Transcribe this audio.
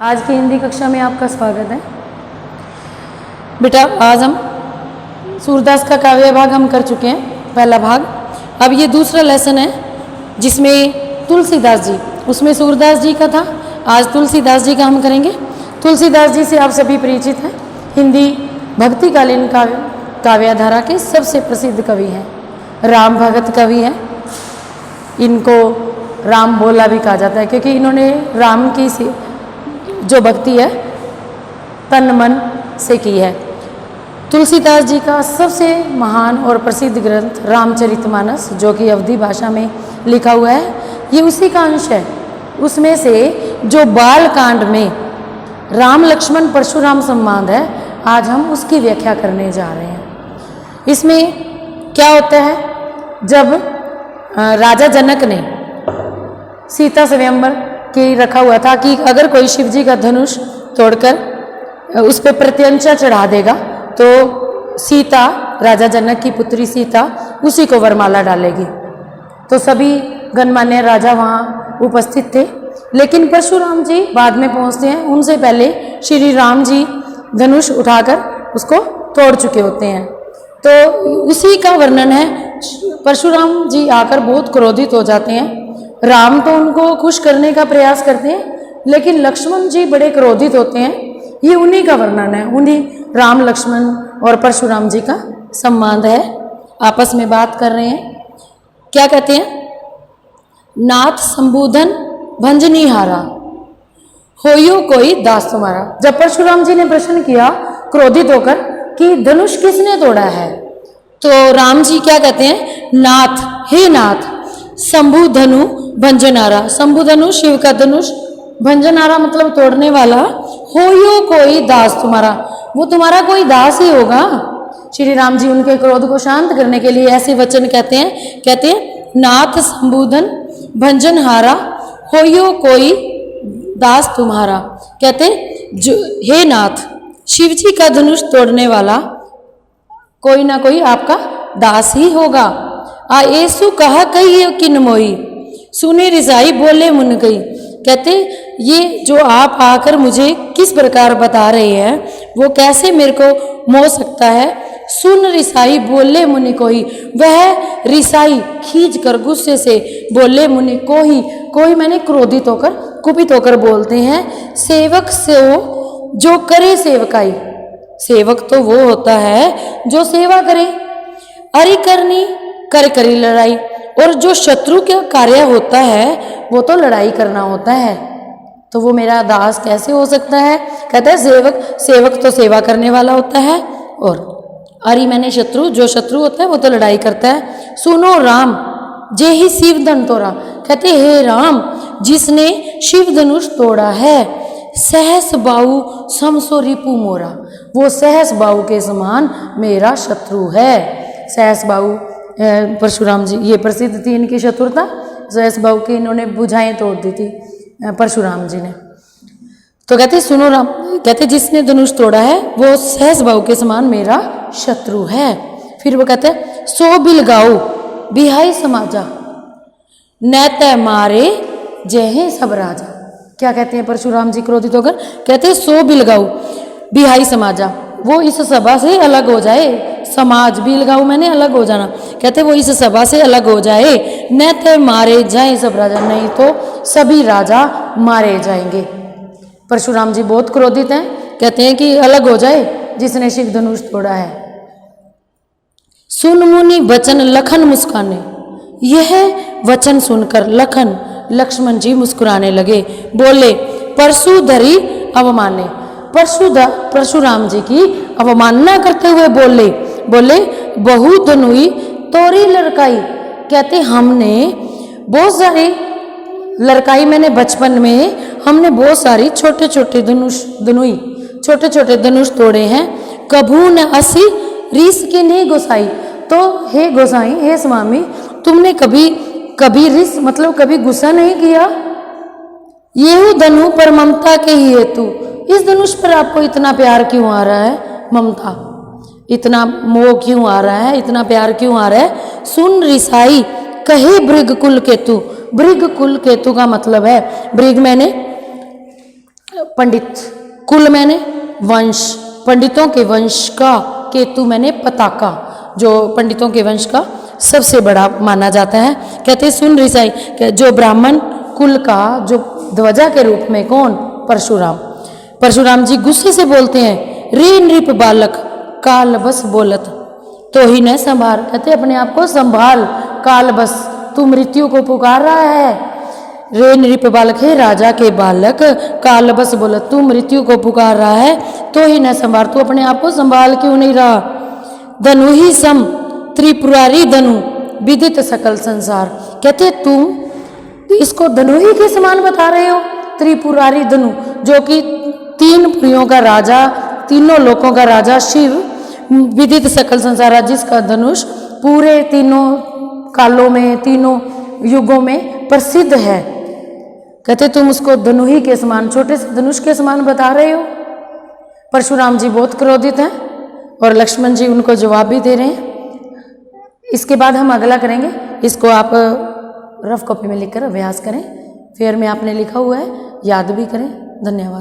आज की हिंदी कक्षा में आपका स्वागत है। बेटा आज हम सूरदास का काव्य भाग हम कर चुके हैं, पहला भाग। अब ये दूसरा लेसन है जिसमें तुलसीदास जी, उसमें सूरदास जी का था, आज तुलसीदास जी का हम करेंगे। तुलसीदास जी से आप सभी परिचित हैं, हिंदी भक्तिकालीन काव्यधारा के सबसे प्रसिद्ध कवि हैं, राम भगत कवि हैं। इनको राम बोला भी कहा जाता है क्योंकि इन्होंने राम की जो भक्ति है तन मन से की है। तुलसीदास जी का सबसे महान और प्रसिद्ध ग्रंथ रामचरितमानस, जो कि अवधी भाषा में लिखा हुआ है, ये उसी का अंश है। उसमें से जो बाल कांड में राम लक्ष्मण परशुराम संवाद है, आज हम उसकी व्याख्या करने जा रहे हैं। इसमें क्या होता है, जब राजा जनक ने सीता स्वयंवर के रखा हुआ था कि अगर कोई शिव जी का धनुष तोड़कर उस पर प्रत्यंचा चढ़ा देगा तो सीता, राजा जनक की पुत्री सीता, उसी को वरमाला डालेगी। तो सभी गणमान्य राजा वहाँ उपस्थित थे, लेकिन परशुराम जी बाद में पहुँचते हैं। उनसे पहले श्री राम जी धनुष उठाकर उसको तोड़ चुके होते हैं। तो उसी का वर्णन है। परशुराम जी आकर बहुत क्रोधित हो जाते हैं। राम तो उनको खुश करने का प्रयास करते हैं, लेकिन लक्ष्मण जी बड़े क्रोधित होते हैं। ये उन्हीं का वर्णन है, उन्हीं राम लक्ष्मण और परशुराम जी का संवाद है। आपस में बात कर रहे हैं, क्या कहते हैं, नाथ संबोधन भंजनी हारा, होयो कोई दास तुम्हारा। जब परशुराम जी ने प्रश्न किया क्रोधित होकर कि धनुष किसने तोड़ा है, तो राम जी क्या कहते हैं, नाथ, हे नाथ, शंभु धनु भंजनारा। शंभु धनु शिव का धनुष, भंजनारा मतलब तोड़ने वाला, होयो कोई दास तुम्हारा, वो तुम्हारा कोई दास ही होगा। श्री राम जी उनके क्रोध को शांत करने के लिए ऐसे वचन कहते हैं नाथ संबोधन भंजनहारा, होयो कोई दास तुम्हारा। कहते जो हे नाथ, शिव जी का धनुष तोड़ने वाला कोई ना कोई आपका दास ही होगा। आ ऐसु कहा कही किन मोई, सुने रिसाई बोले मुन गई। कहते ये जो आप आकर मुझे किस प्रकार बता रहे हैं, वो कैसे मेरे को मोह सकता है। सुन रिसाई बोले मुनि कोई, वह रिसाई खींच कर गुस्से से बोले मुनि कोई मैंने क्रोधित होकर कुपित होकर बोलते हैं। सेवक से वो जो करे सेवकाई, सेवक तो वो होता है जो सेवा करे। अरि करनी कर करी लड़ाई, और जो शत्रु का कार्य होता है वो तो लड़ाई करना होता है, तो वो मेरा दास कैसे हो सकता है। कहता है सेवक तो सेवा करने वाला होता है, और अरि मैंने शत्रु, जो शत्रु होता है वो तो लड़ाई करता है। सुनो राम जे ही शिव धन तोड़ा। कहते हे राम, जिसने शिव धनुष तोड़ा है, सहस बाहु समसो रिपु मोरा, वो सहस बाहु के समान मेरा शत्रु है। सहस बाहु परशुराम जी, ये प्रसिद्ध थी इनकी शत्रुता। सहस बाहु की इन्होंने भुजाएं तोड़ दी थी परशुराम जी ने। तो कहते सुनो राम, कहते जिसने धनुष तोड़ा है वो सहस बाहु के समान मेरा शत्रु है। फिर वो कहते सो बिलगाओ बिहाई समाजा, नैते मारे जय सब राजा। क्या कहते हैं परशुराम जी क्रोधित होकर, कहते सो बिलगाओ बिहाई समाजा, वो इस सभा से अलग हो जाए। समाज बिलगाऊ मैंने अलग हो जाना, कहते वो इस सभा से अलग हो जाए। न तो मारे जाए सब राजा, नहीं तो सभी राजा मारे जाएंगे। परशुराम जी बहुत क्रोधित हैं, कहते हैं कि अलग हो जाए जिसने शिव धनुष तोड़ा है। सुन मुनि वचन लखन मुस्काने, यह वचन सुनकर लक्ष्मण जी मुस्कुराने लगे। बोले परशुधरी अवमाने, परशुराम जी की अवमानना करते हुए बोले बहु धनुई तोरी लड़काई। कहते हमने बहुत सारी लड़काई, मैंने बचपन में हमने बहुत सारी छोटे छोटे धनुष तोड़े हैं। कभू न असी रीस के नहीं गोसाई, तो हे गोसाई, हे स्वामी, तुमने कभी रिस मतलब कभी गुस्सा नहीं किया। ये धनु पर ममता के ही हेतु, इस धनुष पर आपको इतना प्यार क्यों आ रहा है, ममता, इतना मोह क्यों आ रहा है, इतना प्यार क्यों आ रहा है। सुन रिसाई कहे भृग कुल केतु, भृग कुल केतु का मतलब है, भृग मैंने पंडित, कुल मैंने वंश, पंडितों के वंश का, केतु मैंने पताका, जो पंडितों के वंश का सबसे बड़ा माना जाता है। कहते सुन ऋषाई, जो ब्राह्मण कुल का जो ध्वजा के रूप में कौन? परशुराम। परशुराम जी गुस्से से बोलते हैं, रे नृप बालक काल बस बोलत तो ही न संभाल। कहते अपने आप को संभाल, काल बस तू मृत्यु को पुकार रहा है। रे नृप बालक, हे राजा के बालक, काल बस बोलत तू मृत्यु को पुकार रहा है तो ही न संभाल, तू अपने आप को संभाल क्यों नहीं रहा। धनु ही सम त्रिपुरारी धनु विदित सकल संसार। कहते तुम इसको धनु ही के समान बता रहे हो, त्रिपुरारी धनु, जो कि 3 पुरियों का राजा, तीनों लोकों का राजा शिव, विदित सकल संसार, जिसका धनुष पूरे तीनों कालों में, तीनों युगों में प्रसिद्ध है। कहते तुम उसको धनु ही के समान, छोटे से धनुष के समान बता रहे हो। परशुराम जी बहुत क्रोधित हैं और लक्ष्मण जी उनको जवाब भी दे रहे हैं। इसके बाद हम अगला करेंगे, इसको आप रफ कॉपी में लिखकर अभ्यास करें, फेयर में आपने लिखा हुआ है, याद भी करें। धन्यवाद।